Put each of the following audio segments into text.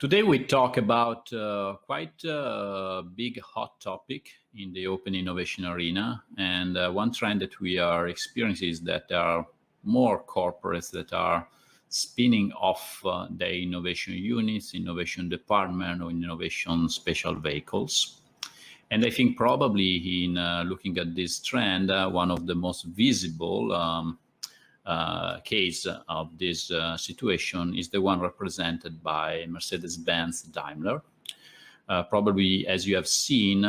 Today we talk about quite a big hot topic in the open innovation arena. And one trend that we are experiencing is that there are more corporates that are spinning off their innovation units, innovation department, or innovation special vehicles. And I think probably in looking at this trend, one of the most visible case of this situation is the one represented by Mercedes-Benz Daimler. Probably, as you have seen,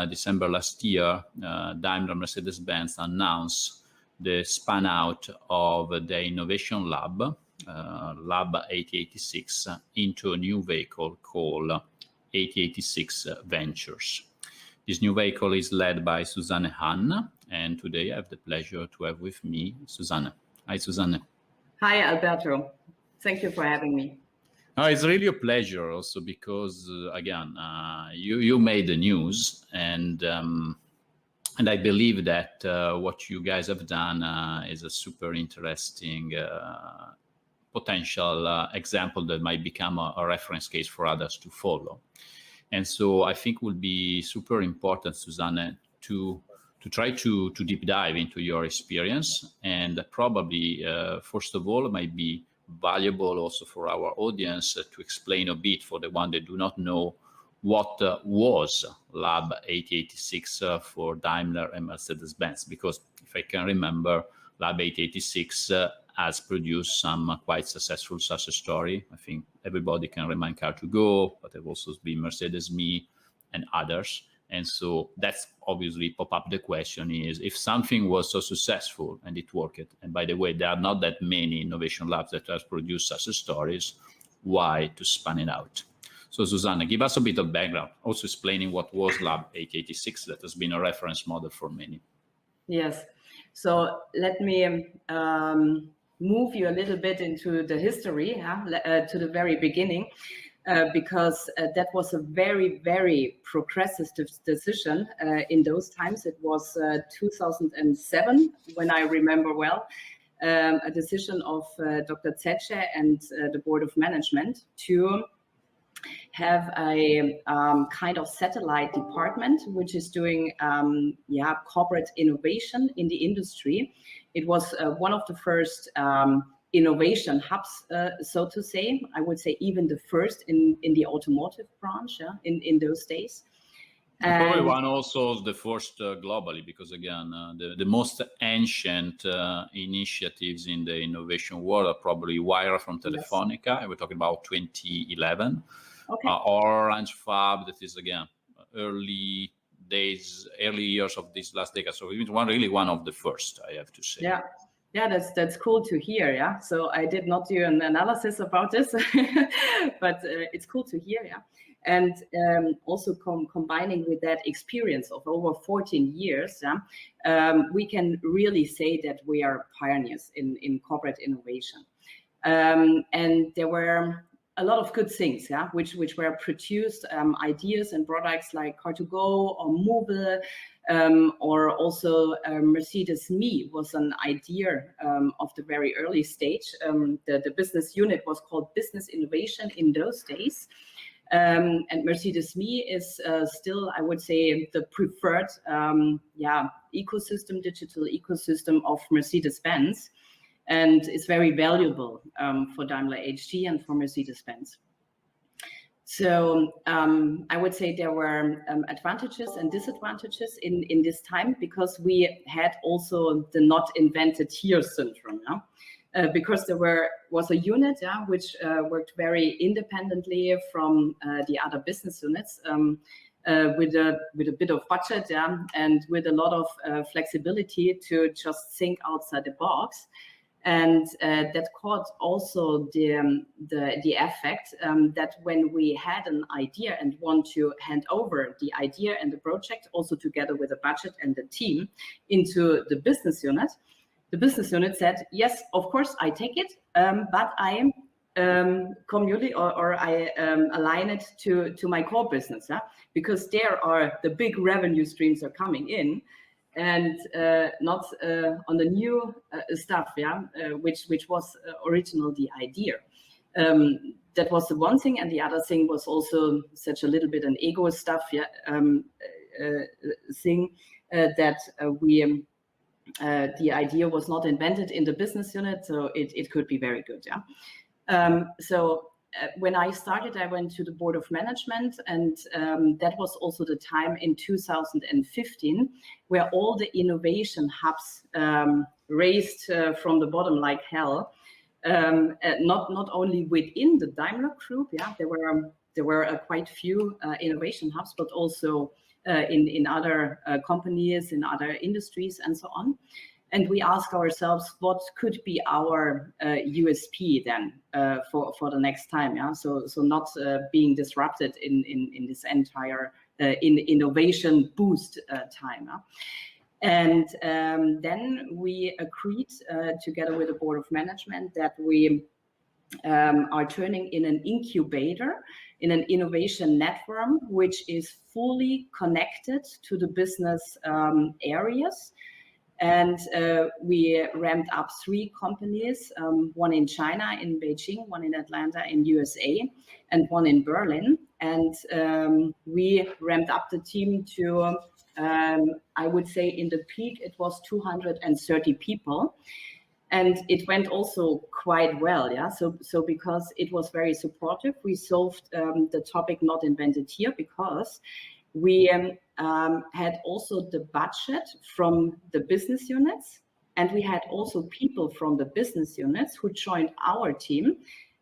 December last year, Daimler Mercedes-Benz announced the spun out of the innovation lab, Lab 8086, into a new vehicle called 8086 Ventures. This new vehicle is led by Susanne Hahn, and today I have the pleasure to have with me Susanne. Hi, Susanne. Hi, Alberto. Thank you for having me. It's really a pleasure also because, again, you made the news, and I believe that what you guys have done is a super interesting potential example that might become a reference case for others to follow. And so I think it will be super important, Susanne, to try to deep dive into your experience, and probably, first of all, it might be valuable also for our audience to explain a bit for the one that do not know what was Lab 8086 for Daimler and Mercedes-Benz, because if I can remember, Lab 886 has produced some quite successful success story. I think everybody can remind Car2Go, but there have also been Mercedes-Me and others. And so that's obviously pop up the question is, if something was so successful and it worked, and by the way, there are not that many innovation labs that have produced success stories, why to spun it out? So Susanne, give us a bit of background, also explaining what was Lab 886 that has been a reference model for many. Yes, so let me move you a little bit into the history, to the very beginning. Because that was a very, very progressive decision in those times. It was 2007, when I remember well, a decision of Dr. Zetsche and the board of management to have a kind of satellite department, which is doing corporate innovation in the industry. It was one of the first innovation hubs, so to say. I would say even the first in the automotive branch in those days. Probably one also the first globally, because again, the most ancient initiatives in the innovation world are probably Wire from Telefonica. Yes. We're talking about 2011. Okay. Orange Fab, that is again early years of this last decade. So it's one of the first, I have to say. Yeah. Yeah, that's cool to hear. Yeah, so I did not do an analysis about this, but it's cool to hear. Yeah, and also combining with that experience of over 14 years, we can really say that we are pioneers in corporate innovation, and there were a lot of good things, which were produced, ideas and products like Car2Go or Moovel, or also Mercedes-Me was an idea of the very early stage. The business unit was called Business Innovation in those days. And Mercedes-Me is still, I would say, the preferred ecosystem, digital ecosystem of Mercedes-Benz. And it's very valuable for Daimler AG and for Mercedes-Benz. So I would say there were advantages and disadvantages in this time, because we had also the not invented here syndrome. Because there was a unit which worked very independently from the other business units, with a bit of budget and with a lot of flexibility to just think outside the box. And that caused also the effect that when we had an idea and want to hand over the idea and the project, also together with the budget and the team, into the business unit said, yes, of course I take it, but I align it to my core business, because there are the big revenue streams are coming in. And not on the new stuff, which was originally the idea. That was the one thing, and the other thing was also such a little bit an ego stuff, thing that we. The idea was not invented in the business unit, so it could be very good. When I started, I went to the board of management, and that was also the time in 2015 where all the innovation hubs raised from the bottom like hell. Not only within the Daimler Group, there were quite few innovation hubs, but also in other companies, in other industries, and so on. And we ask ourselves, what could be our USP then for the next time? So not being disrupted in this entire innovation boost time. And then we agreed together with the board of management that we are turning in an incubator, in an innovation network, which is fully connected to the business areas. And we ramped up 3 companies, one in China, in Beijing, one in Atlanta, in USA, and one in Berlin. And we ramped up the team to, I would say in the peak, it was 230 people. And it went also quite well, So because it was very supportive, we solved the topic not invented here, because we had also the budget from the business units, and we had also people from the business units who joined our team,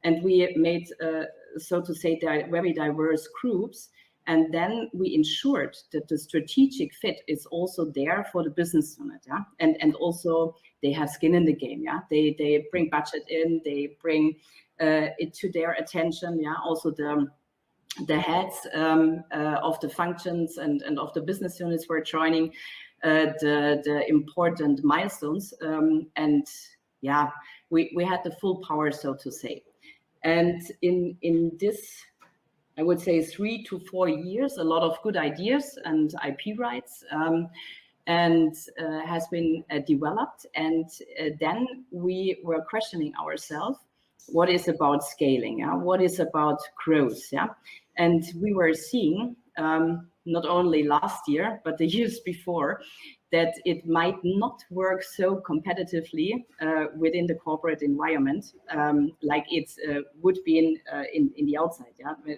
and we made, so to say, very diverse groups. And then we ensured that the strategic fit is also there for the business unit, and also they have skin in the game, They bring budget in, they bring it to their attention, Also the heads of the functions and of the business units were joining the important milestones, and we had the full power, so to say. And in this, I would say 3 to 4 years, a lot of good ideas and IP rights has been developed. And then we were questioning ourselves, what is about scaling? What is about growth? And we were seeing, not only last year, but the years before, that it might not work so competitively within the corporate environment like it would be in the outside,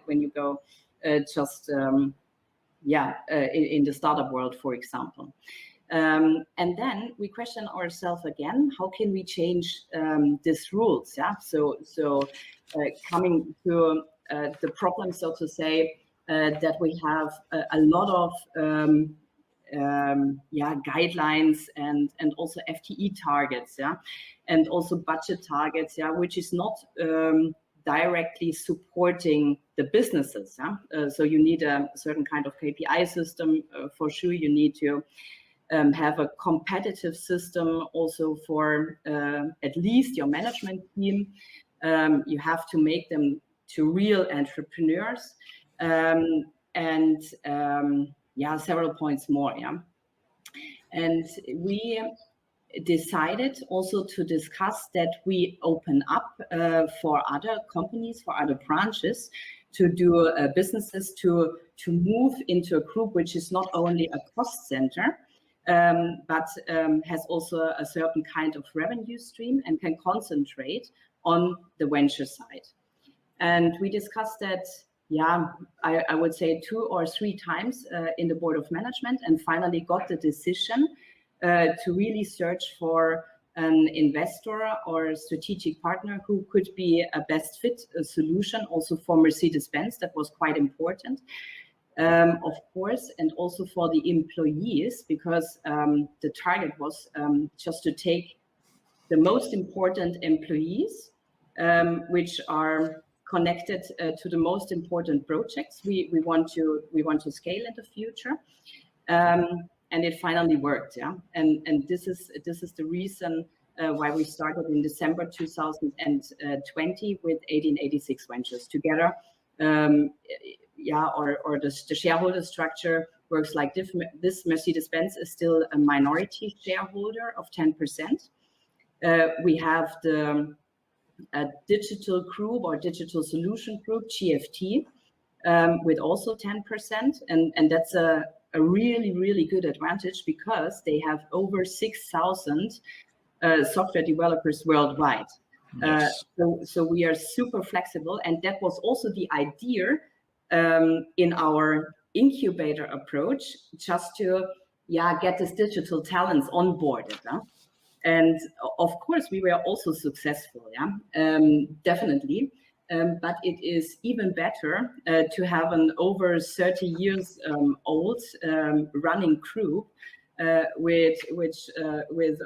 when you go just in the startup world, for example. And then we question ourselves again, how can we change these rules? So coming to the problem, so to say, that we have a lot of guidelines and also FTE targets, and also budget targets, which is not directly supporting the businesses. So you need a certain kind of KPI system for sure. You need to have a competitive system also for at least your management team. You have to make them to real entrepreneurs, and several points more. And we decided also to discuss that we open up for other companies, for other branches, to do businesses to move into a group which is not only a cost center, but has also a certain kind of revenue stream and can concentrate on the venture side. And we discussed that, I would say 2 or 3 times in the board of management, and finally got the decision to really search for an investor or a strategic partner who could be a best fit solution also for Mercedes-Benz. That was quite important, of course, and also for the employees, because the target was just to take the most important employees, which are connected to the most important projects we want to scale in the future, and it finally worked, And this is the reason why we started in December 2020 with 1886 Ventures together. Or the shareholder structure works like this. Mercedes-Benz is still a minority shareholder of 10%. We have the a digital group or digital solution group, GFT, with also 10%. And that's a really, really good advantage because they have over 6,000 software developers worldwide. Yes. So we are super flexible. And that was also the idea in our incubator approach, just to get this digital talents onboarded. And of course, we were also successful, definitely. But it is even better to have an over 30 years old running group with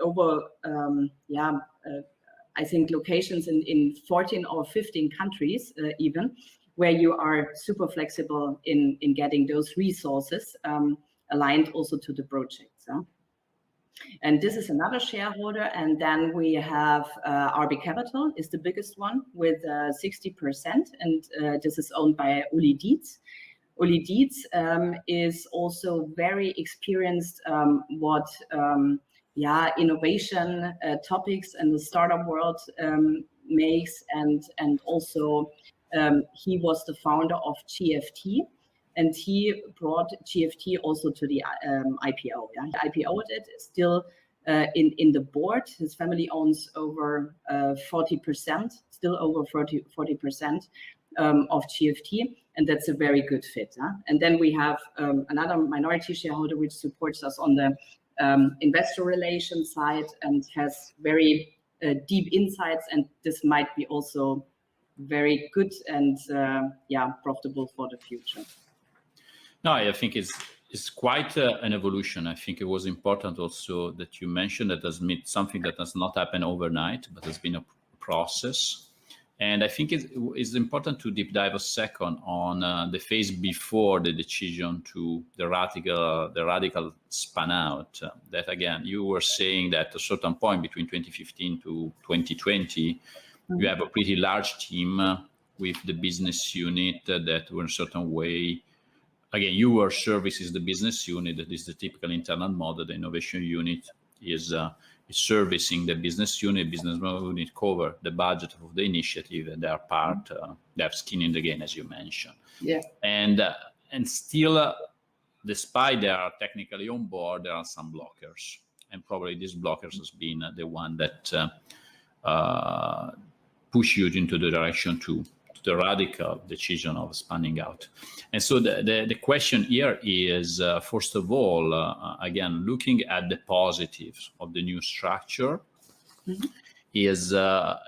over I think locations in 14 or 15 countries even, where you are super flexible in getting those resources aligned also to the projects. And this is another shareholder. And then we have RB Capital is the biggest one with 60%. And this is owned by Uli Dietz. Uli Dietz is also very experienced what innovation topics and the startup world makes. And also he was the founder of GFT. And he brought GFT also to the IPO. He IPO'd it, still in the board. His family owns over 40%, still over 40% of GFT. And that's a very good fit. And then we have another minority shareholder which supports us on the investor relations side and has very deep insights. And this might be also very good and profitable for the future. No, I think it's quite an evolution. I think it was important also that you mentioned that has been something that has not happened overnight, but has been a process. And I think it's important to deep dive a second on the phase before the decision to the radical spun out. That again, you were saying that at a certain point between 2015 to 2020, you have a pretty large team with the business unit that were in a certain way. Again, your service is the business unit. That is the typical internal model. The innovation unit is servicing the business unit. Business unit cover the budget of the initiative, and they are part. They have skin in the game, as you mentioned. Yeah. And still, despite they are technically on board, there are some blockers, and probably these blockers has been the one that push you into the direction to the radical decision of spanning out. And so the question here is, first of all, again, looking at the positives of the new structure, is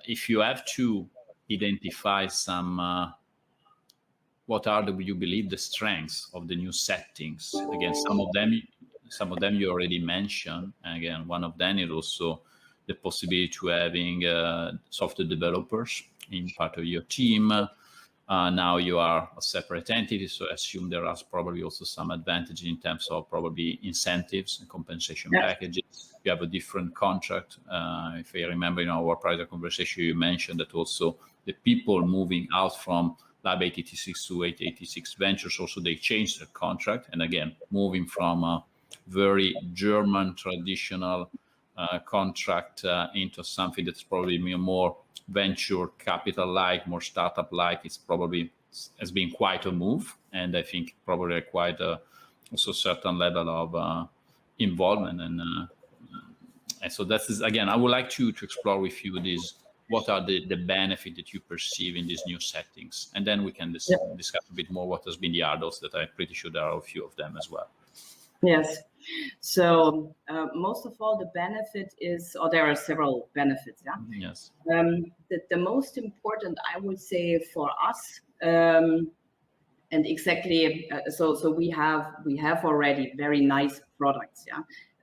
if you have to identify some, what are you believe the strengths of the new settings? Again, some of them you already mentioned. And again, one of them is also the possibility to having software developers in part of your team. Now you are a separate entity, so I assume there are probably also some advantages in terms of probably incentives and compensation packages. You have a different contract. If I remember in our prior conversation, you mentioned that also the people moving out from Lab 886 to 886 Ventures, also they changed their contract. And again, moving from a very German traditional contract into something that's probably more venture capital-like, more startup-like, it's probably has been quite a move, and I think probably quite also certain level of involvement, and so that's again. I would like to explore with you this: what are the benefits that you perceive in these new settings, and then we can discuss a bit more what has been the hurdles that I'm pretty sure there are a few of them as well. Yes. So most of all, the benefit is, or there are several benefits. Yes. The most important, I would say, for us, and exactly. So we have already very nice products.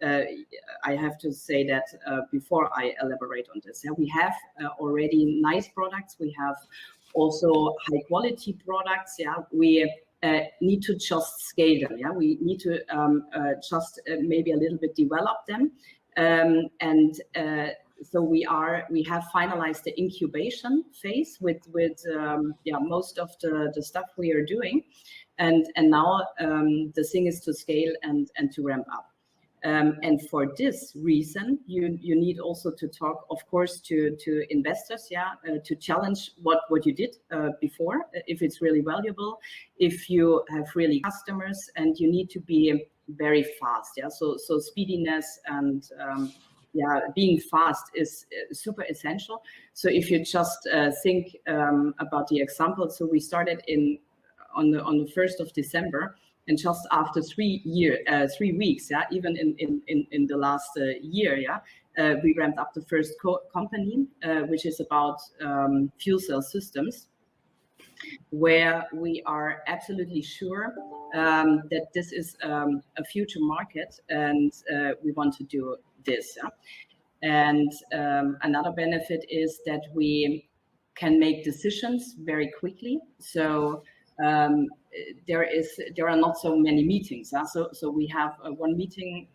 I have to say that before I elaborate on this. We have already nice products. We have also high quality products. We need to just scale them. We need to just maybe a little bit develop them, and so we have finalized the incubation phase with most of the stuff we are doing, and now the thing is to scale and to ramp up. And for this reason, you need also to talk, of course, to investors, to challenge what you did before, if it's really valuable, if you have really customers, and you need to be very fast. So speediness and being fast is super essential. So if you just think about the example, so we started on the 1st of December. And just after 3 weeks, even in the last year, we ramped up the first company, which is about fuel cell systems, where we are absolutely sure that this is a future market, and we want to do this. And another benefit is that we can make decisions very quickly. So there are not so many meetings. So we have one meeting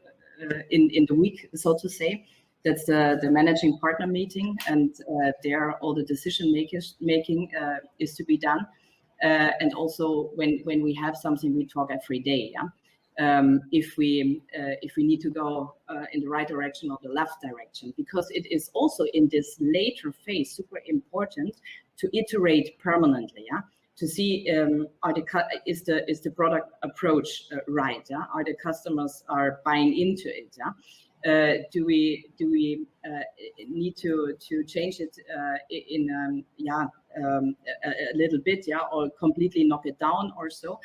in the week, so to say. That's the managing partner meeting, and there all the decision making is to be done. And also when we have something, we talk every day. If we need to go in the right direction or the left direction, because it is also in this later phase super important to iterate permanently. To see is the product approach right? Are the customers are buying into it? Do we need to change it in a little bit, or completely knock it down or so?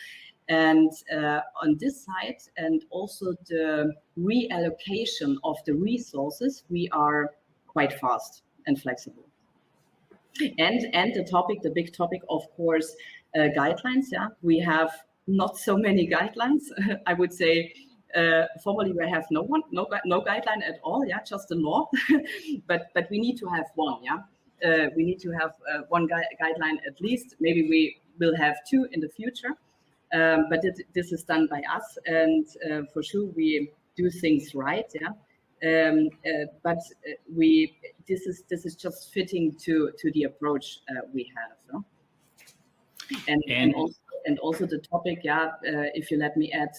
And on this side, and also the reallocation of the resources, we are quite fast and flexible. And the big topic, of course, guidelines. We have not so many guidelines. I would say formally we have no guideline at all. Just the law. but we need to have one. We need to have one guideline at least. Maybe we will have two in the future. But this is done by us, and for sure we do things right. But this is just fitting to the approach we have. No? And also the topic, if you let me add,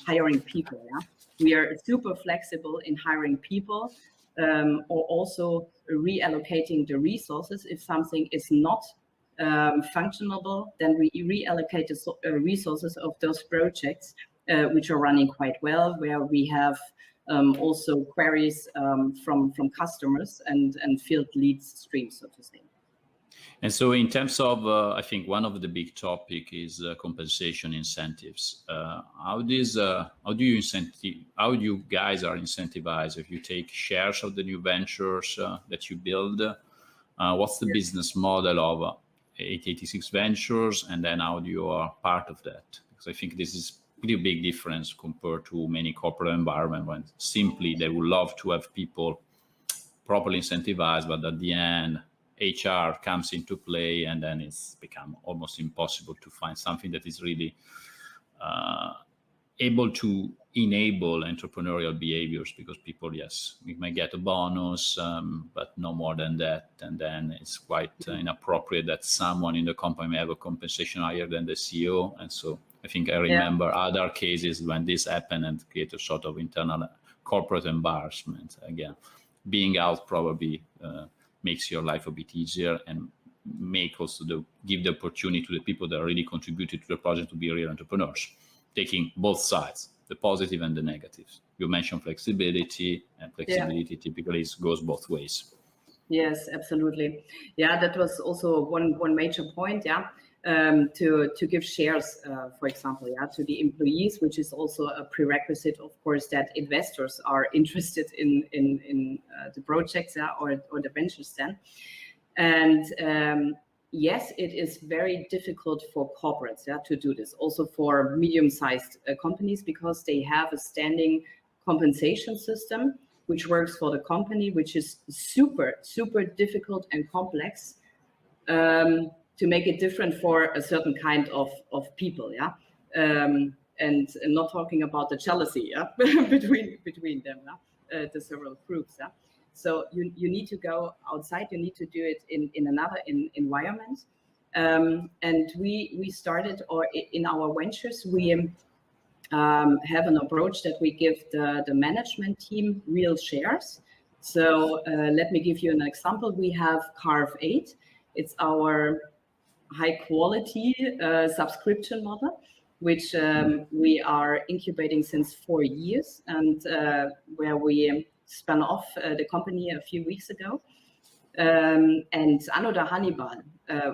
hiring people. We are super flexible in hiring people, or also reallocating the resources. If something is not functionable, then we reallocate the resources of those projects which are running quite well, where we have also queries from customers and field leads streams, so to say. And so in terms of, I think one of the big topic is compensation incentives. How do you guys are incentivized if you take shares of the new ventures that you build? What's the business model of 886 Ventures, and then how do you are part of that? Because I think this is pretty big difference compared to many corporate environment when simply they would love to have people properly incentivized, but at the end HR comes into play, and then it's become almost impossible to find something that is really able to enable entrepreneurial behaviors, because people, yes, we might get a bonus, but no more than that. And then it's quite inappropriate that someone in the company may have a compensation higher than the CEO. And so I think I remember other cases when this happened and create a sort of internal corporate embarrassment. Again, being out probably makes your life a bit easier, and make also give the opportunity to the people that really contributed to the project to be real entrepreneurs, taking both sides, the positive and the negatives. You mentioned flexibility, and flexibility typically goes both ways. Yes, absolutely. That was also one major point. To give shares, for example, to the employees, which is also a prerequisite, of course, that investors are interested in the projects or the ventures then. And yes, it is very difficult for corporates to do this, also for medium-sized companies, because they have a standing compensation system which works for the company, which is super, super difficult and complex to make it different for a certain kind of people, and not talking about the jealousy between them, the several groups. So you need to go outside. You need to do it in another environment. And we started, or in our ventures, we have an approach that we give the management team real shares. So let me give you an example. We have Carve 8. It's our high quality subscription model, which we are incubating since 4 years, and where we spun off the company a few weeks ago. And Anoda Hannibal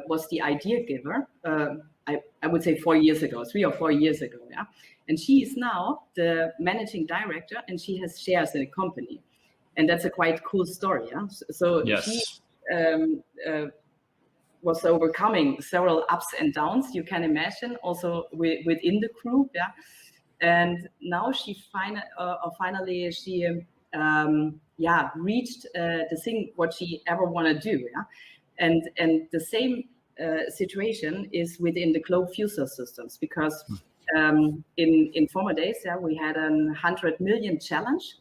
was the idea giver, I would say 4 years ago, 3 or 4 years ago. Yeah. And she is now the managing director, and she has shares in the company. And that's a quite cool story. Yeah? So yes. she was overcoming several ups and downs, you can imagine, also within the group. Yeah. And now she finally she reached the thing what she ever want to do. Yeah. And the same situation is within the globe fuel cell systems, because in former days, we had a 100 million challenge.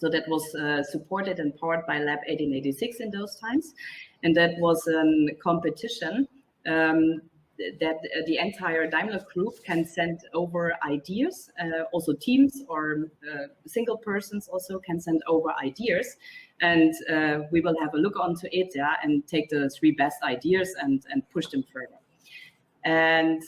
So that was supported and powered by Lab 1886 in those times. And that was a competition that the entire Daimler group can send over ideas. Also teams or single persons also can send over ideas. And we will have a look onto it and take the 3 best ideas and push them further. And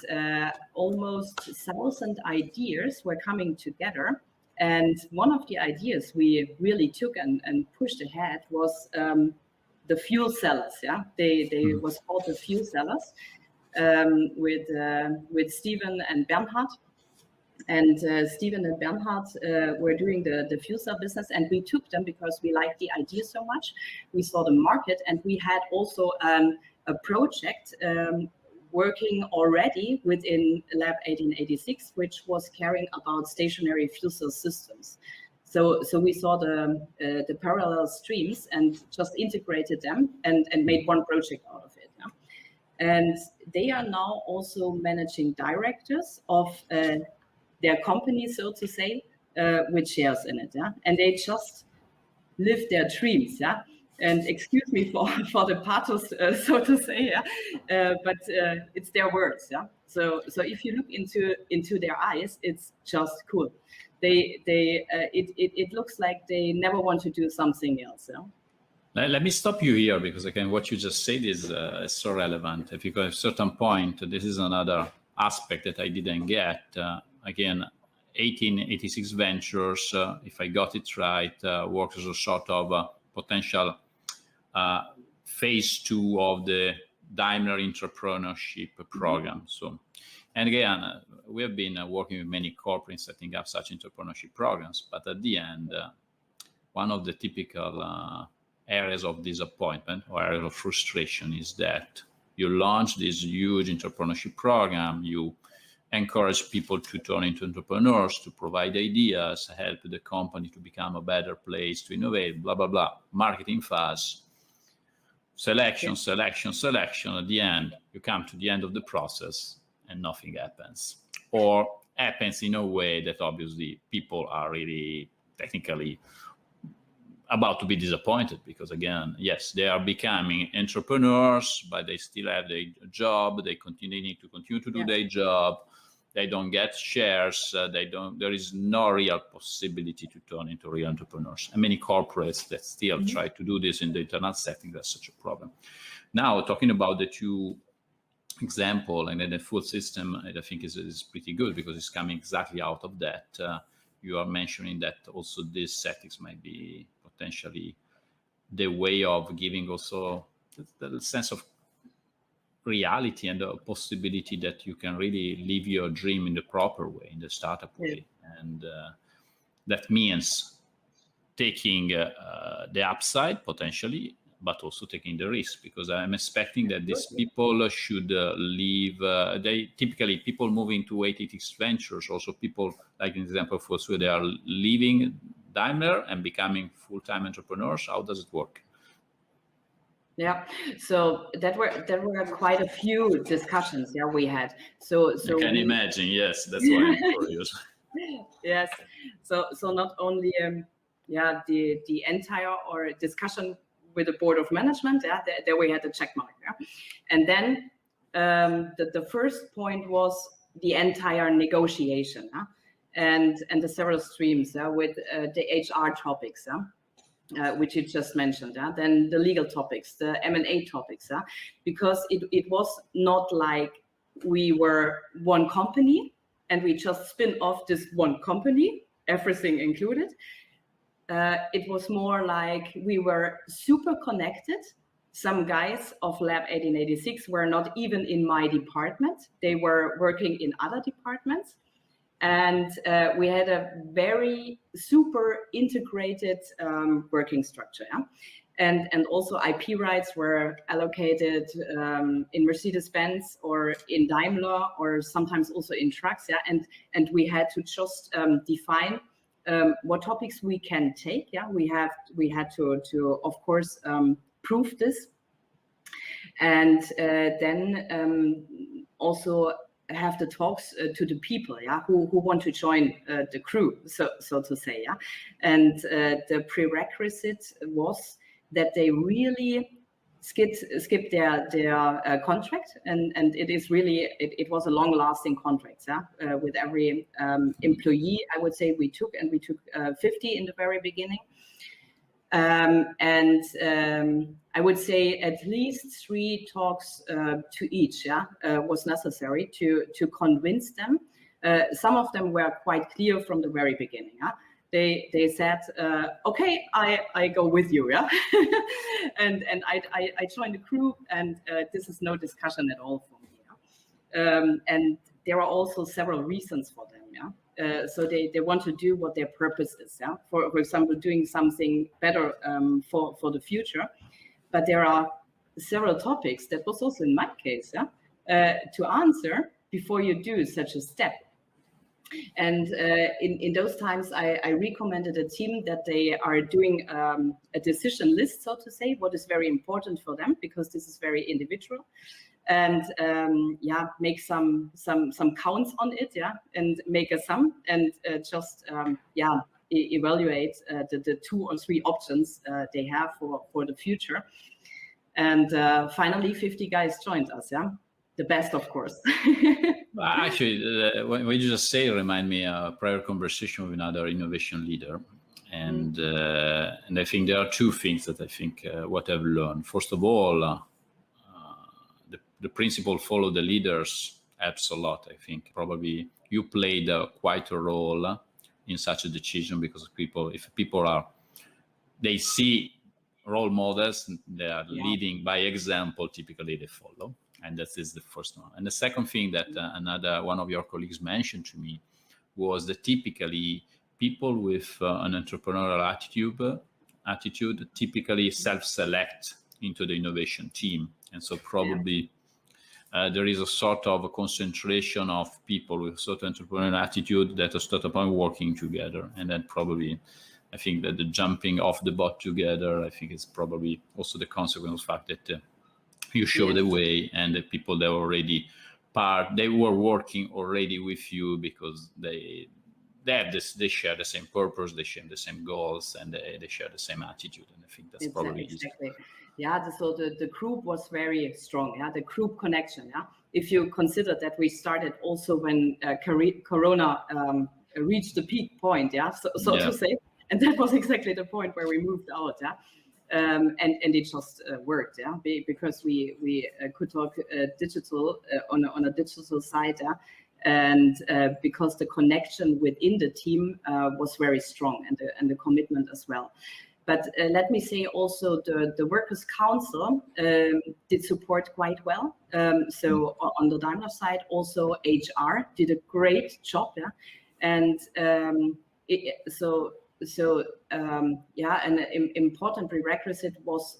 almost 1,000 ideas were coming together. And one of the ideas we really took and pushed ahead was the fuel cellars. Yeah, they was called the fuel cellars with Stephen and Bernhard. And Stephen and Bernhard were doing the fuel cell business, and we took them because we liked the idea so much. We saw the market, and we had also a project working already within Lab 1886, which was caring about stationary fuel cell systems. So we saw the parallel streams and just integrated them and made one project out of it. Yeah? And they are now also managing directors of their company, so to say, with shares in it. Yeah? And they just live their dreams. Yeah. And excuse me for the pathos, so to say, yeah? But it's their words, yeah. So if you look into their eyes, it's just cool. It looks like they never want to do something else. Yeah? Let me stop you here, because again, what you just said is so relevant. If you go at a certain point, this is another aspect that I didn't get. Again, 1886 Ventures, if I got it right, works as a sort of potential phase 2 of the Daimler entrepreneurship program. So, and again, we have been working with many corporates setting up such entrepreneurship programs, but at the end, one of the typical areas of disappointment or areas of frustration is that you launch this huge entrepreneurship program, you encourage people to turn into entrepreneurs, to provide ideas, help the company to become a better place to innovate, blah, blah, blah, marketing fast, selection. At the end, you come to the end of the process and nothing happens. Or happens in a way that obviously people are really technically about to be disappointed, because again, yes, they are becoming entrepreneurs, but they still have their job. They need to continue to do their job. They don't get shares. There is no real possibility to turn into real entrepreneurs. And many corporates that still try to do this in the internal setting, that's such a problem. Now, talking about the 2 example and then the full system, I think is pretty good, because it's coming exactly out of that. You are mentioning that also these settings might be potentially the way of giving also the sense of reality and the possibility that you can really live your dream in the proper way, in the startup way. And that means taking the upside potentially, but also taking the risk, because I'm expecting that these people should leave. They typically, people moving to 86 Ventures, also people like an example for Sue, they are leaving Daimler and becoming full-time entrepreneurs. How does it work? Yeah, so there were quite a few discussions. Yeah, we had. So you can imagine. Yes, that's why I'm curious. Yes. So not only the entire or discussion with the board of management. Yeah, there we had a check mark. Yeah, and then the first point was the entire negotiation. and the several streams with the HR topics, which you just mentioned, then the legal topics, the M&A topics, because it was not like we were one company and we just spin off this one company, everything included. It was more like we were super connected. Some guys of Lab 1886 were not even in my department. They were working in other departments. And we had a very super integrated working structure. Yeah? And also IP rights were allocated in Mercedes-Benz or in Daimler or sometimes also in trucks. Yeah? And we had to just define what topics we can take. Yeah, we had to of course prove this, and then also have the talks to the people, yeah, who want to join the crew, so to say, yeah. And the prerequisite was that they really skip their contract, and it is really it was a long-lasting contract, yeah, with every employee. I would say we took 50 in the very beginning, and I would say at least 3 talks to each, yeah, was necessary to convince them. Some of them were quite clear from the very beginning, yeah. They said, okay, I go with you, yeah, and I joined the crew, and this is no discussion at all for me, yeah? And there are also several reasons for them, yeah. So they want to do what their purpose is, yeah. For example, doing something better for the future, but there are several topics that was also in my case, yeah, to answer before you do such a step. And in those times, I recommended a team that they are doing a decision list, so to say, what is very important for them, because this is very individual, and yeah, make some counts on it, yeah, and make a sum, and just yeah, evaluate the 2 or 3 options they have for the future. And finally, 50 guys joined us, yeah. The best, of course. Actually, what you just say remind me a prior conversation with another innovation leader, and I think there are 2 things that I think what I've learned. First of all, the principle follow the leaders helps a lot. I think probably you played quite a role in such a decision, because if people they see role models, they are leading by example, typically they follow. And that is the first one. And the second thing that another one of your colleagues mentioned to me was that typically people with an entrepreneurial attitude typically self-select into the innovation team. And so probably there is a sort of a concentration of people with certain entrepreneurial attitude that are starting point working together. And then probably I think that the jumping off the boat together, I think is probably also the consequence of the fact that you show the way, and the people that were already they were working already with you because they have this, they share the same purpose, they share the same goals, and they share the same attitude. And I think that's probably exactly. Yeah, so the group was very strong. Yeah, the group connection. Yeah, if you consider that we started also when Corona reached the peak point. Yeah, so to say, and that was exactly the point where we moved out. Yeah. And it just worked, yeah, because we could talk digital on a digital side, yeah, and because the connection within the team was very strong, and the commitment as well. But let me say also the Workers' Council did support quite well. So on the Daimler side, also HR did a great job, yeah, and yeah, an important prerequisite was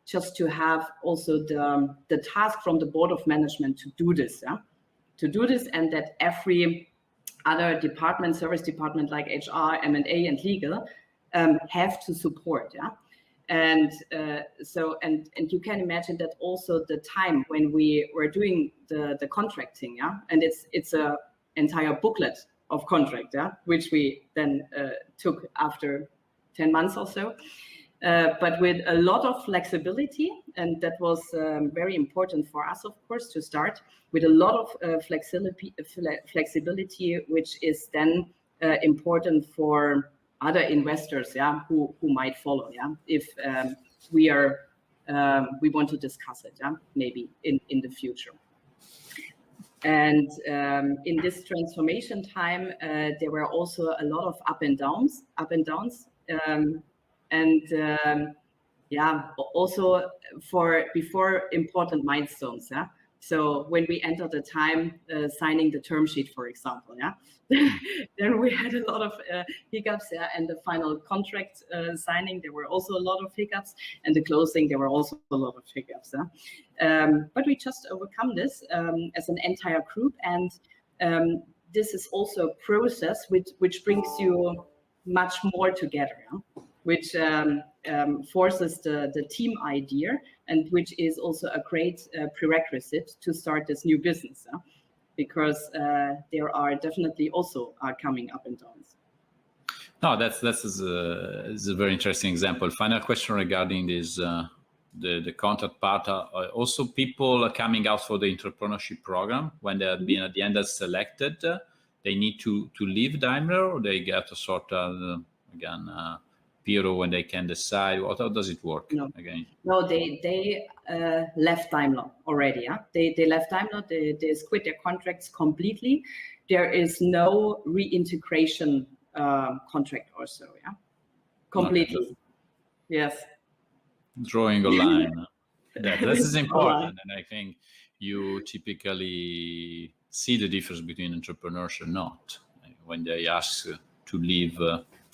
just to have also the task from the board of management to do this, yeah? To do this, and that every other department, service department like HR, M&A, and legal have to support, yeah. And so you can imagine that also the time when we were doing the contracting, yeah, and it's a entire booklet of contract, yeah, which we then took after 10 months or so. but with a lot of flexibility, and that was very important for us, of course, to start with a lot of flexibility, which is then important for other investors, yeah, who might follow, yeah, if we want to discuss it, yeah, maybe in the future. And in this transformation time, there were also a lot of up and downs, yeah, also before important milestones, yeah. So when we entered the time signing the term sheet, for example, yeah, then we had a lot of hiccups, yeah, and the final contract signing, there were also a lot of hiccups, and the closing, there were also a lot of hiccups, yeah. But we just overcome this as an entire group, and this is also a process which brings you much more together, yeah? Which forces the team idea, and which is also a great prerequisite to start this new business, because there are definitely also coming up and downs. No, that's a very interesting example. Final question regarding this, the contract part. Also, people are coming out for the entrepreneurship program when they have been at the end as selected. They need to leave Daimler, or they get a sort of again. Period when they can decide. How does it work? Again? No, they left Daimler already. Yeah, they left Daimler. They quit their contracts completely. There is no reintegration contract or so. Yeah, completely. Okay. Yes. Drawing a line. This is important, and I think you typically see the difference between entrepreneurs and not when they ask to leave.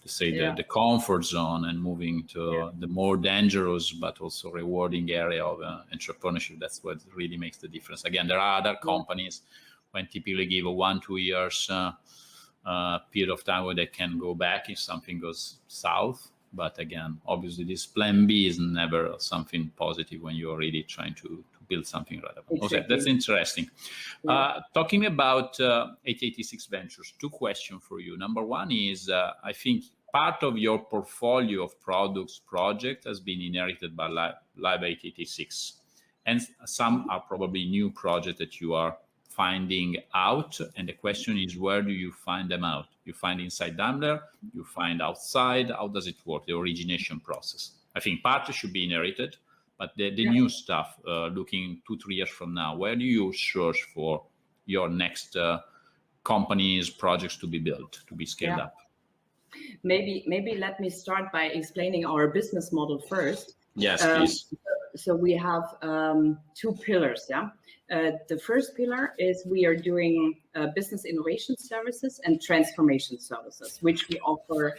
Say the comfort zone and moving to the more dangerous but also rewarding area of entrepreneurship. That's what really makes the difference. Again, there are other companies when typically give a 1-2 years period of time where they can go back if something goes south. But again, obviously this plan B is never something positive when you're really trying to build something relevant. Exactly. Okay, that's interesting. Talking about 886 Ventures, 2 questions for you. Number one is, I think part of your portfolio of project has been inherited by Live 886. And some are probably new projects that you are finding out. And the question is, where do you find them out? You find inside Daimler, you find outside. How does it work, the origination process? I think part should be inherited, but the new stuff, looking 2-3 years from now, where do you search for your next companies, projects to be built, to be scaled up? Maybe let me start by explaining our business model first. Yes, please. So we have 2 pillars. Yeah. The first pillar is we are doing business innovation services and transformation services, which we offer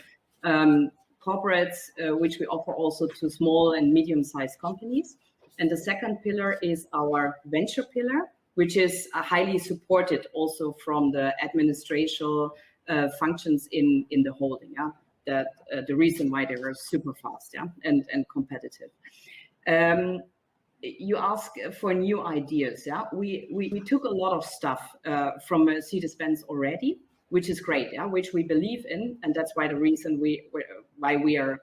corporates, which we offer also to small and medium-sized companies. And the second pillar is our venture pillar, which is highly supported also from the administration functions in the holding. Yeah, that the reason why they were super fast, yeah, and competitive. You ask for new ideas. Yeah, we took a lot of stuff from Mercedes-Benz already, which is great. Yeah, which we believe in, and that's why the reason why we are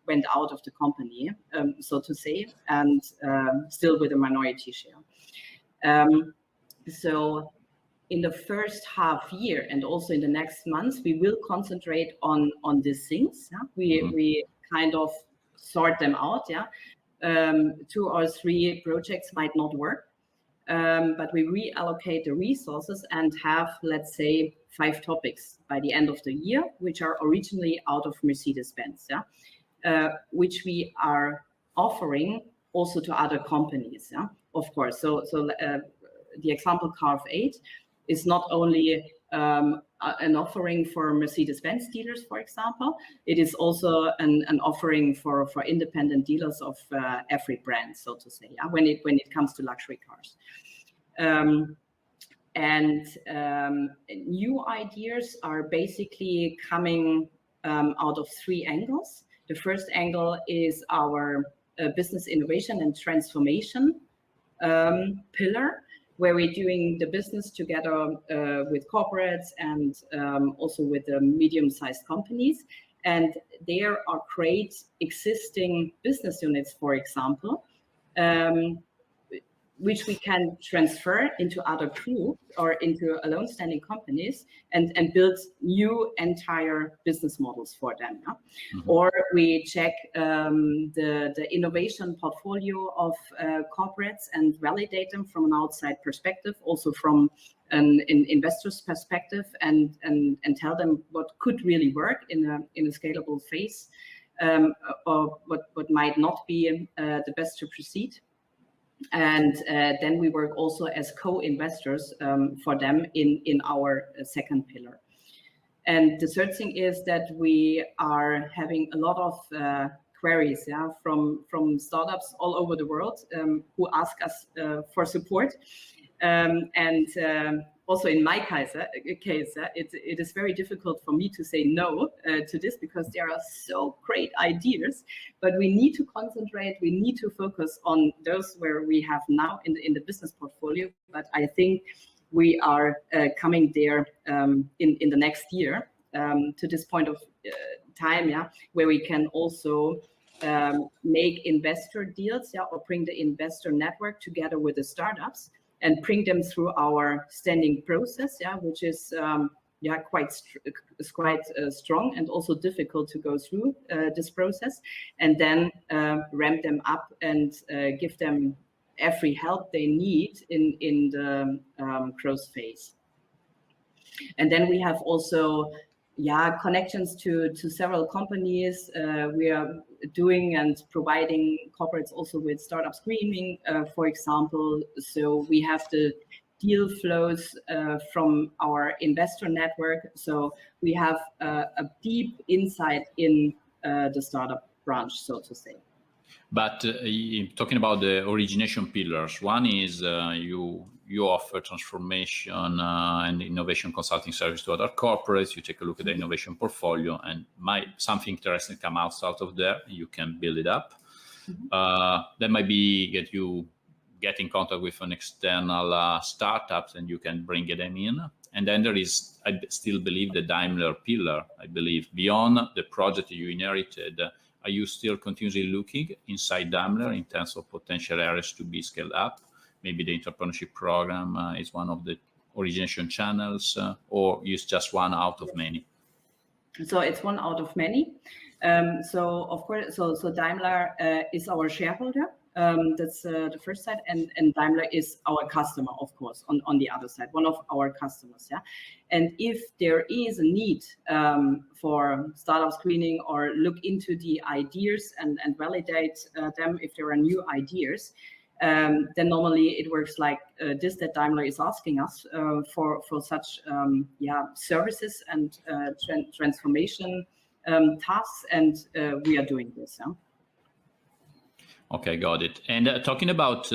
went out of the company, so to say, and still with a minority share. So in the first half year and also in the next months, we will concentrate on these things. Yeah? We kind of sort them out. Yeah, 2 or 3 projects might not work, but we reallocate the resources and have, let's say, 5 topics by the end of the year, which are originally out of Mercedes-Benz. Yeah, which we are offering also to other companies. Yeah, of course. So the example Carve 8 is not only an offering for Mercedes-Benz dealers, for example. It is also an offering for independent dealers of every brand, so to say. Yeah? When it comes to luxury cars, and new ideas are basically coming out of 3 angles. The first angle is our business innovation and transformation pillar, where we're doing the business together with corporates and also with the medium-sized companies. and there are great existing business units, for example, which we can transfer into other groups or into alone standing companies and build new entire business models for them. Yeah? Mm-hmm. Or we check the innovation portfolio of corporates and validate them from an outside perspective, also from an investor's perspective, and tell them what could really work in a scalable phase, or what might not be the best to proceed. And then we work also as co-investors for them in our second pillar. And the third thing is that we are having a lot of queries, yeah, from startups all over the world who ask us for support. Also in my case, it is very difficult for me to say no to this, because there are so great ideas, but we need to concentrate, we need to focus on those where we have now in the business portfolio. But I think we are coming there in the next year to this point of time, yeah, where we can also make investor deals, yeah, or bring the investor network together with the startups and bring them through our standing process, yeah, which is quite strong and also difficult to go through this process, and then ramp them up and give them every help they need in the growth phase. And then we have also connections to several companies. We are doing and providing corporates also with startup screening, for example. So we have the deal flows from our investor network. So we have a deep insight in the startup branch, so to say. But talking about the origination pillars, one is you offer transformation and innovation consulting service to other corporates. You take a look at the innovation portfolio, and something interesting come out of there. You can build it up. Mm-hmm. That might be get in contact with an external startups, and you can bring them in. And then there is, I still believe, the Daimler pillar. I believe beyond the project you inherited, are you still continuously looking inside Daimler in terms of potential areas to be scaled up? Maybe the entrepreneurship program is one of the origination channels, or is just one out of many? So it's one out of many. So of course, so Daimler is our shareholder. That's the first side, and Daimler is our customer, of course, on the other side, one of our customers. Yeah, and if there is a need for startup screening or look into the ideas and validate them if there are new ideas, then normally it works like this, that Daimler is asking us for such services and transformation tasks, and we are doing this. Yeah? Okay, got it. And talking about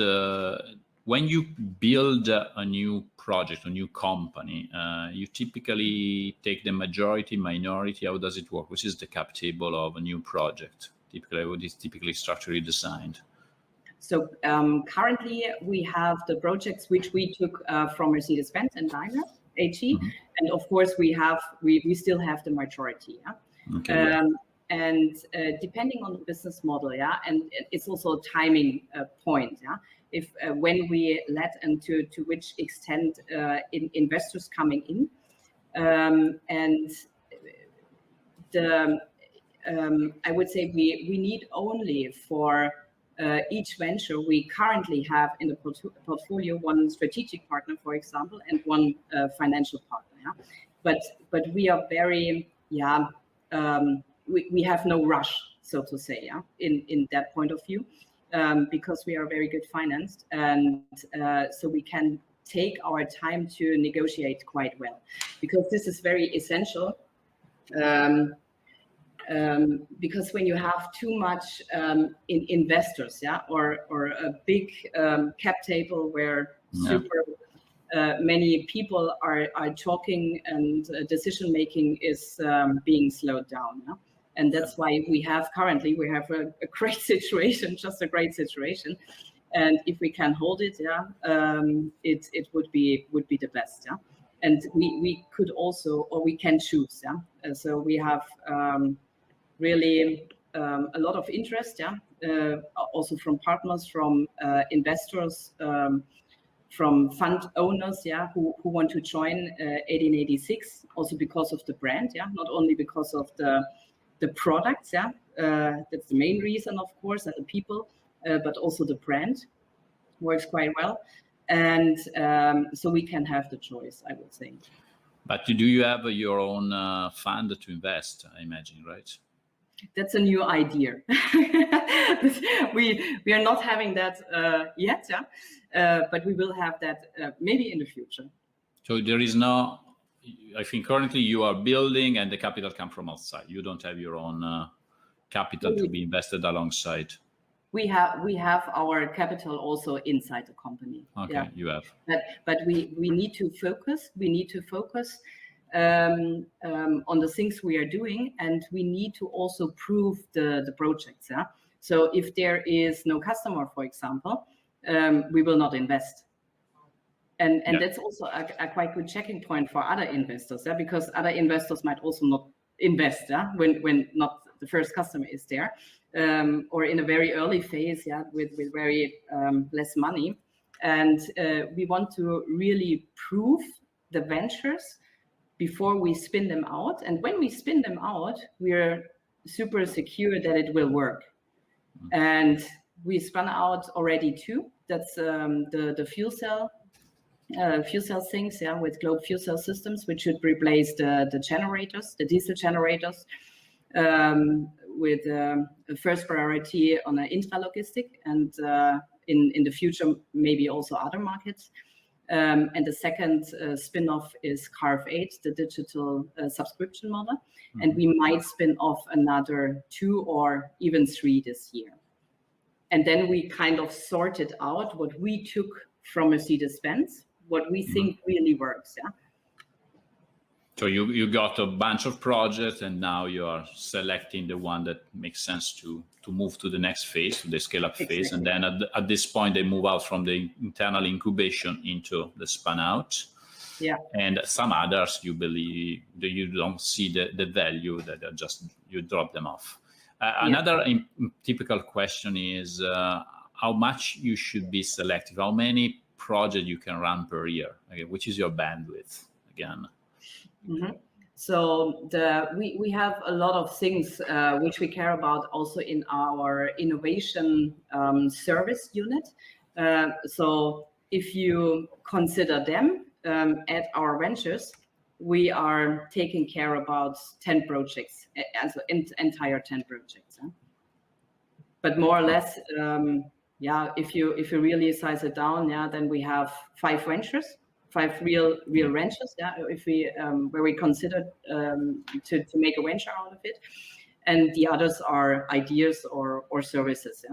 when you build a new project, a new company, you typically take the majority, minority. How does it work? Which is the cap table of a new project? Typically, what is typically structurally designed? So currently we have the projects which we took from Mercedes-Benz and Daimler AG, mm-hmm. and of course we still have the majority. Yeah? Okay. And depending on the business model, yeah, and it's also a timing point, yeah. If when we let and to which extent investors coming in, and the I would say we need only for each venture we currently have in the portfolio one strategic partner, for example, and one financial partner. Yeah? But we are very we have no rush, so to say, yeah, in that point of view, because we are very good financed, and so we can take our time to negotiate quite well, because this is very essential. Because when you have too much investors, yeah, or a big cap table where super many people are talking, and decision making is being slowed down. Yeah? And that's why we have a great situation, just a great situation. And if we can hold it, yeah, it would be the best, yeah. And we could also, or we can choose, yeah. So we have really a lot of interest, also from partners, from investors, from fund owners, who want to join 1886, also because of the brand, not only because of the products, that's the main reason, of course, and the people, but also the brand works quite well. And so we can have the choice, I would say. But do you have your own fund to invest, I imagine, right? That's a new idea. we are not having that yet, but we will have that maybe in the future. So there is no, I think currently you are building and the capital comes from outside. You don't have your own capital to be invested alongside. We have our capital also inside the company. Okay, you have. But we need to focus. We need to focus on the things we are doing, and we need to also prove the projects. So if there is no customer, for example, we will not invest. And that's also a quite good checking point for other investors, because other investors might also not invest when not the first customer is there, or in a very early phase, with very less money. And we want to really prove the ventures before we spin them out. And when we spin them out, we're super secure that it will work. And we spun out already 2. That's the fuel cell things, with Globe Fuel Cell Systems, which should replace the generators, the diesel generators, with a first priority on an intralogistic, and in the future maybe also other markets. And the second spin-off is Carve 8, the digital subscription model. Mm-hmm. And we might spin off another 2 or even 3 this year. And then we kind of sorted out what we took from Mercedes-Benz, what we think really works. So you got a bunch of projects, and now you are selecting the one that makes sense to move to the next phase, to the scale-up phase. And then at this point, they move out from the internal incubation into the spun-out. Yeah. And some others, you believe that you don't see the value, that are just, you drop them off. Another typical question is how much you should be selective, how many projects you can run per year, which is your bandwidth again. Mm-hmm. So we have a lot of things which we care about also in our innovation service unit. So if you consider them at our ventures, we are taking care about 10 projects, also entire 10 projects. But more or less, if you really size it down, then we have 5 ventures. 5 real ventures, if we where we consider to make a venture out of it, and the others are ideas or services.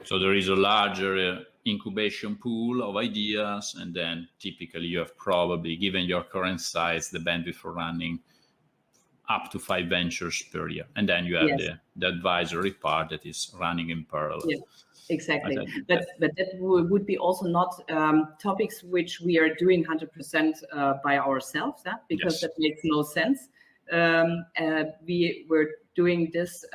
So there is a larger incubation pool of ideas, and then typically you have probably, given your current size, the bandwidth for running up to 5 ventures per year, and then you have the advisory part that is running in parallel. Yeah. Exactly, but that would be also not topics which we are doing 100% by ourselves, because that makes no sense. We were doing this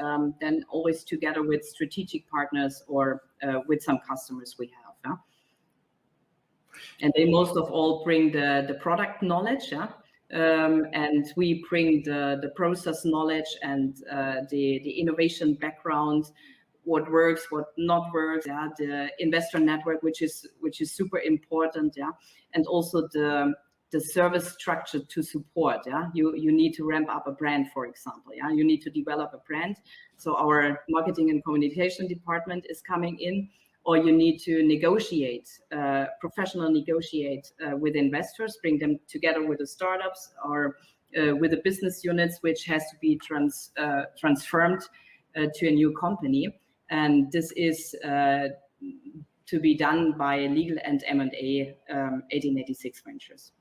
then always together with strategic partners or with some customers we have. And they most of all bring the product knowledge, and we bring the process knowledge and the innovation background, what works, what not works, the investor network, which is super important, and also the service structure to support. You need to ramp up a brand, for example. You need to develop a brand. So our marketing and communication department is coming in, or you need to negotiate, professional negotiate with investors, bring them together with the startups or with the business units, which has to be transformed to a new company. And this is to be done by legal and M&A 1886 ventures.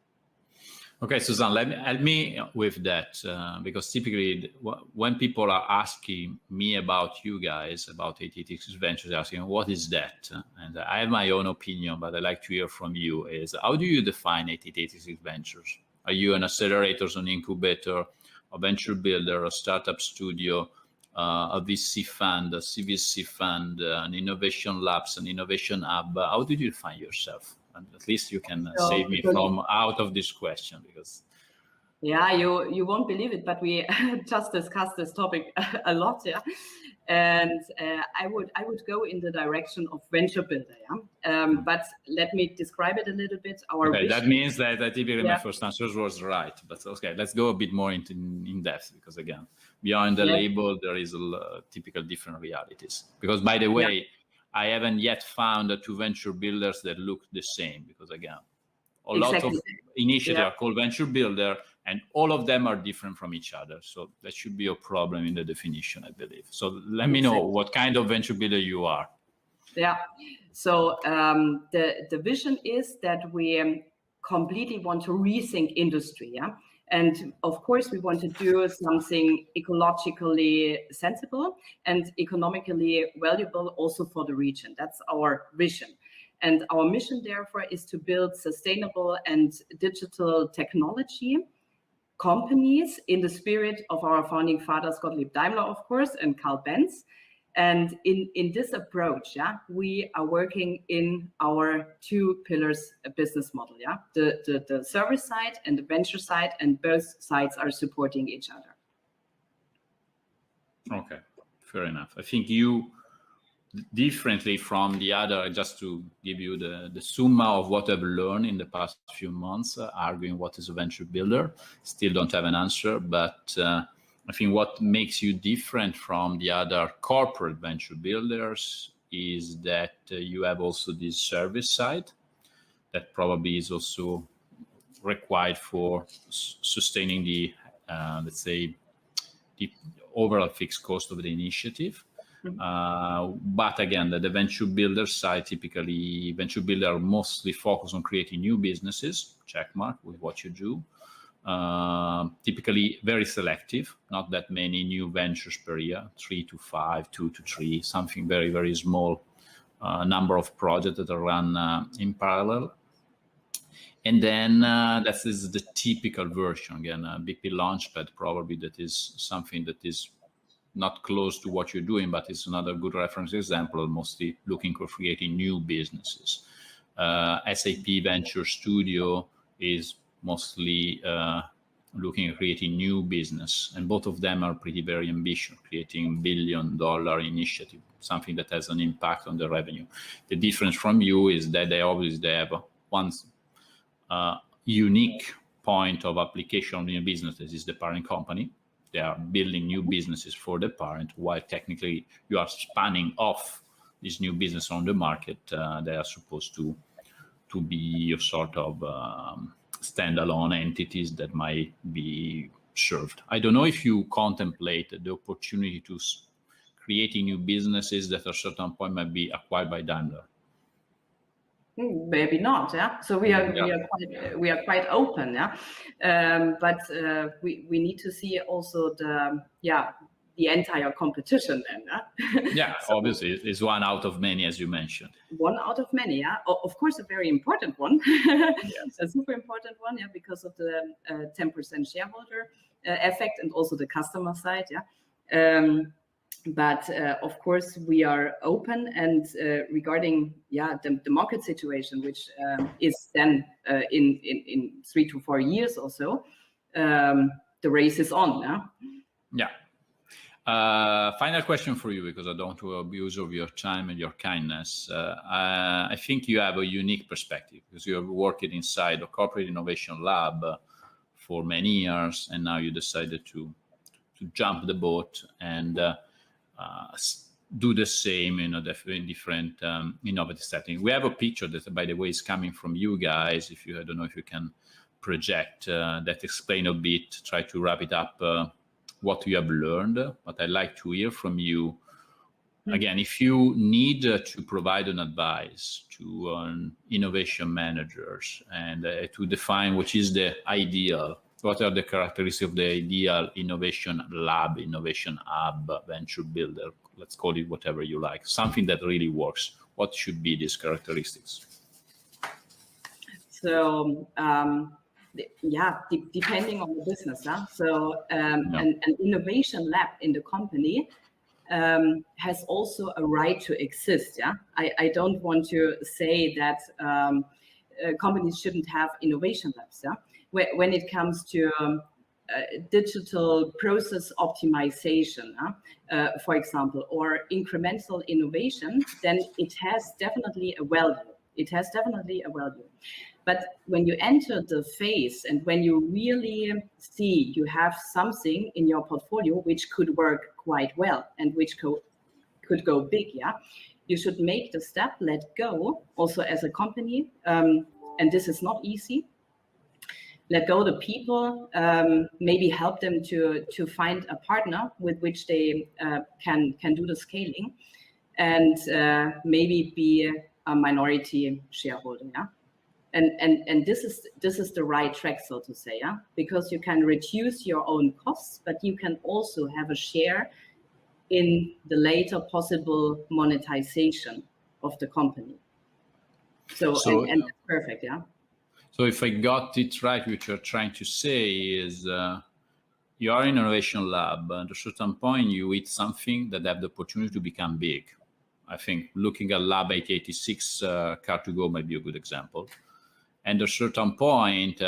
Okay, Susanne, help me with that, because typically when people are asking me about you guys, about 1886 ventures, asking what is that? And I have my own opinion, but I'd like to hear from you, is how do you define 1886 ventures? Are you an accelerator, an incubator, a venture builder, a startup studio, a VC fund, a CVC fund, an innovation labs, an innovation hub. How did you find yourself? And at least you can save me from out of this question, because yeah, you won't believe it, but we just discussed this topic a lot, yeah. And I would go in the direction of venture builder, yeah. But let me describe it a little bit. Okay, that means that typically my first answer was right, but okay, let's go a bit more in depth, because again, beyond the label, there is a typical different realities. Because by the way, I haven't yet found two venture builders that look the same, because again, a lot of initiatives are called venture builder, and all of them are different from each other. So that should be a problem in the definition, I believe. So let me know what kind of venture builder you are. Yeah. So the vision is that we completely want to rethink industry. Yeah. And of course, we want to do something ecologically sensible and economically valuable also for the region. That's our vision. And our mission, therefore, is to build sustainable and digital technology companies in the spirit of our founding fathers, Gottlieb Daimler, of course, and Carl Benz. And in this approach, yeah, we are working in our two pillars business model, yeah, the service side and the venture side, and both sides are supporting each other. Okay, fair enough. I think you, differently from the other, just to give you the summa of what I've learned in the past few months, arguing what is a venture builder, still don't have an answer, but I think what makes you different from the other corporate venture builders is that you have also this service side that probably is also required for sustaining the, let's say, the overall fixed cost of the initiative. But again, the venture builder side, typically venture builders are mostly focused on creating new businesses, checkmark with what you do. Typically very selective, not that many new ventures per year, 3 to 5, 2 to 3, something very, very small number of projects that are run in parallel. And then that is the typical version. Again, BP Launchpad, probably that is something that is not close to what you're doing, but it's another good reference example, mostly looking for creating new businesses. SAP Venture Studio is mostly looking at creating new business, and both of them are pretty very ambitious, creating $1 billion initiative, something that has an impact on the revenue. The difference from you is that they have one unique point of application in business, that is the parent company. They are building new businesses for the parent, while technically you are spanning off this new business on the market. They are supposed to be a sort of standalone entities that might be served. I don't know if you contemplate the opportunity to creating new businesses that at a certain point might be acquired by Daimler. Maybe not, yeah. So we are quite open, yeah. But we need to see also the entire competition then. Yeah, so, obviously, it's one out of many, as you mentioned. One out of many, yeah. Of course, a very important one, yes. A super important one, yeah, because of the 10% shareholder effect and also the customer side, yeah. But of course, we are open, and regarding the market situation, which is then in 3 to 4 years or so, the race is on now. Yeah. Final question for you, because I don't want to abuse of your time and your kindness. I think you have a unique perspective, because you have worked inside a corporate innovation lab for many years, and now you decided to jump the boat and do the same in a different innovative setting. We have a picture that, by the way, is coming from you guys. I don't know if you can project that, explain a bit, try to wrap it up, what you have learned. But I'd like to hear from you. Again, if you need to provide an advice to innovation managers and to define what is the ideal, what are the characteristics of the ideal innovation lab, innovation hub, venture builder, let's call it whatever you like, something that really works, what should be these characteristics? So depending on the business. So an innovation lab in the company has also a right to exist. I don't want to say that companies shouldn't have innovation labs. When it comes to digital process optimization, for example, or incremental innovation, then it has definitely a value. It has definitely a value. But when you enter the phase and when you really see you have something in your portfolio which could work quite well and which could go big, you should make the step, let go, also as a company. And this is not easy. Let go the people, maybe help them to find a partner with which they can do the scaling, and maybe be a minority shareholder. And this is the right track, so to say, because you can reduce your own costs, but you can also have a share in the later possible monetization of the company. So and that's perfect, So if I got it right, what you're trying to say is you are in an innovation lab, and at a certain point you eat something that have the opportunity to become big. I think looking at Lab 886 Car2Go might be a good example. And at a certain point,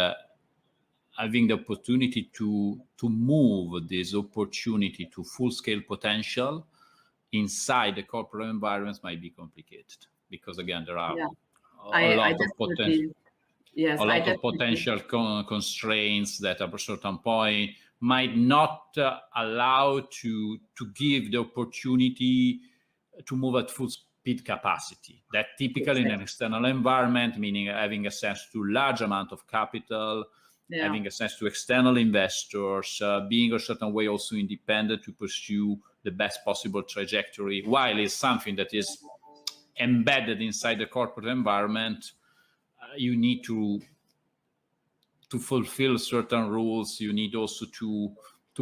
having the opportunity to move this opportunity to full-scale potential inside the corporate environments might be complicated, because again, there are a lot of potential. Yes, a lot of potential constraints that at a certain point might not allow to give the opportunity to move at full speed capacity. That typically in an external environment, meaning having access to large amount of capital, having access to external investors, being a certain way also independent to pursue the best possible trajectory, while it's something that is embedded inside the corporate environment. You need to fulfill certain rules. You need also to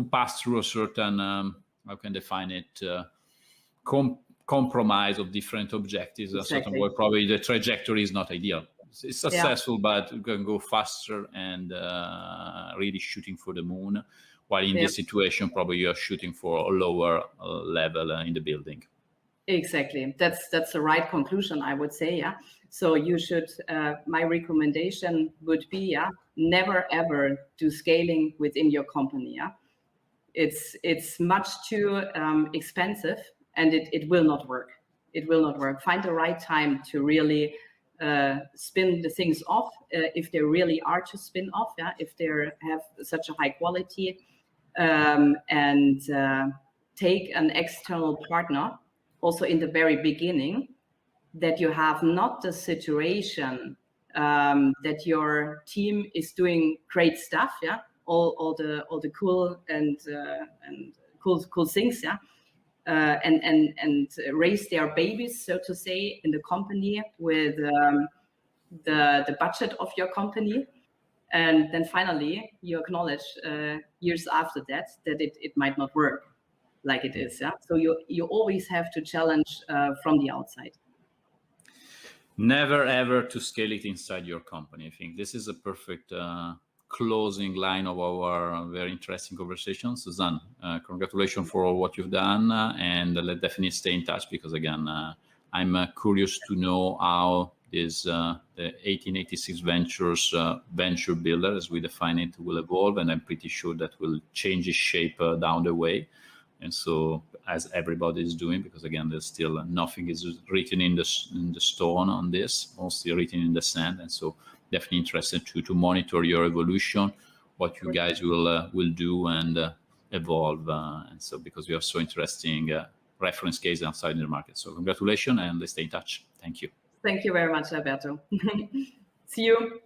pass through a certain, how can I define it, compromise of different objectives. A certain way, probably the trajectory is not ideal. It's successful, but you can go faster and really shooting for the moon. While in this situation, probably you are shooting for a lower level in the building. Exactly. That's the right conclusion, I would say. So you should, my recommendation would be, never ever do scaling within your company. It's much too expensive, and it will not work. It will not work. Find the right time to really spin the things off, if they really are to spin off, if they have such a high quality, and take an external partner also in the very beginning, that you have not the situation that your team is doing great stuff, all the cool and cool things, and raise their babies, so to say, in the company with the budget of your company, and then finally you acknowledge years after that it might not work like it is. So you always have to challenge from the outside. Never ever to scale it inside your company. I think this is a perfect closing line of our very interesting conversation. Susanne, congratulations for what you've done, and let's definitely stay in touch, because again, I'm curious to know how this the 1886 Ventures venture builder, as we define it, will evolve, and I'm pretty sure that will change its shape down the way. And so, as everybody is doing, because again, there's still nothing is written in the stone on this, mostly written in the sand. And so, definitely interested to monitor your evolution, what you guys will do and evolve. And so, because you have so interesting reference case outside in the market. So, congratulations, and let's stay in touch. Thank you. Thank you very much, Alberto. See you.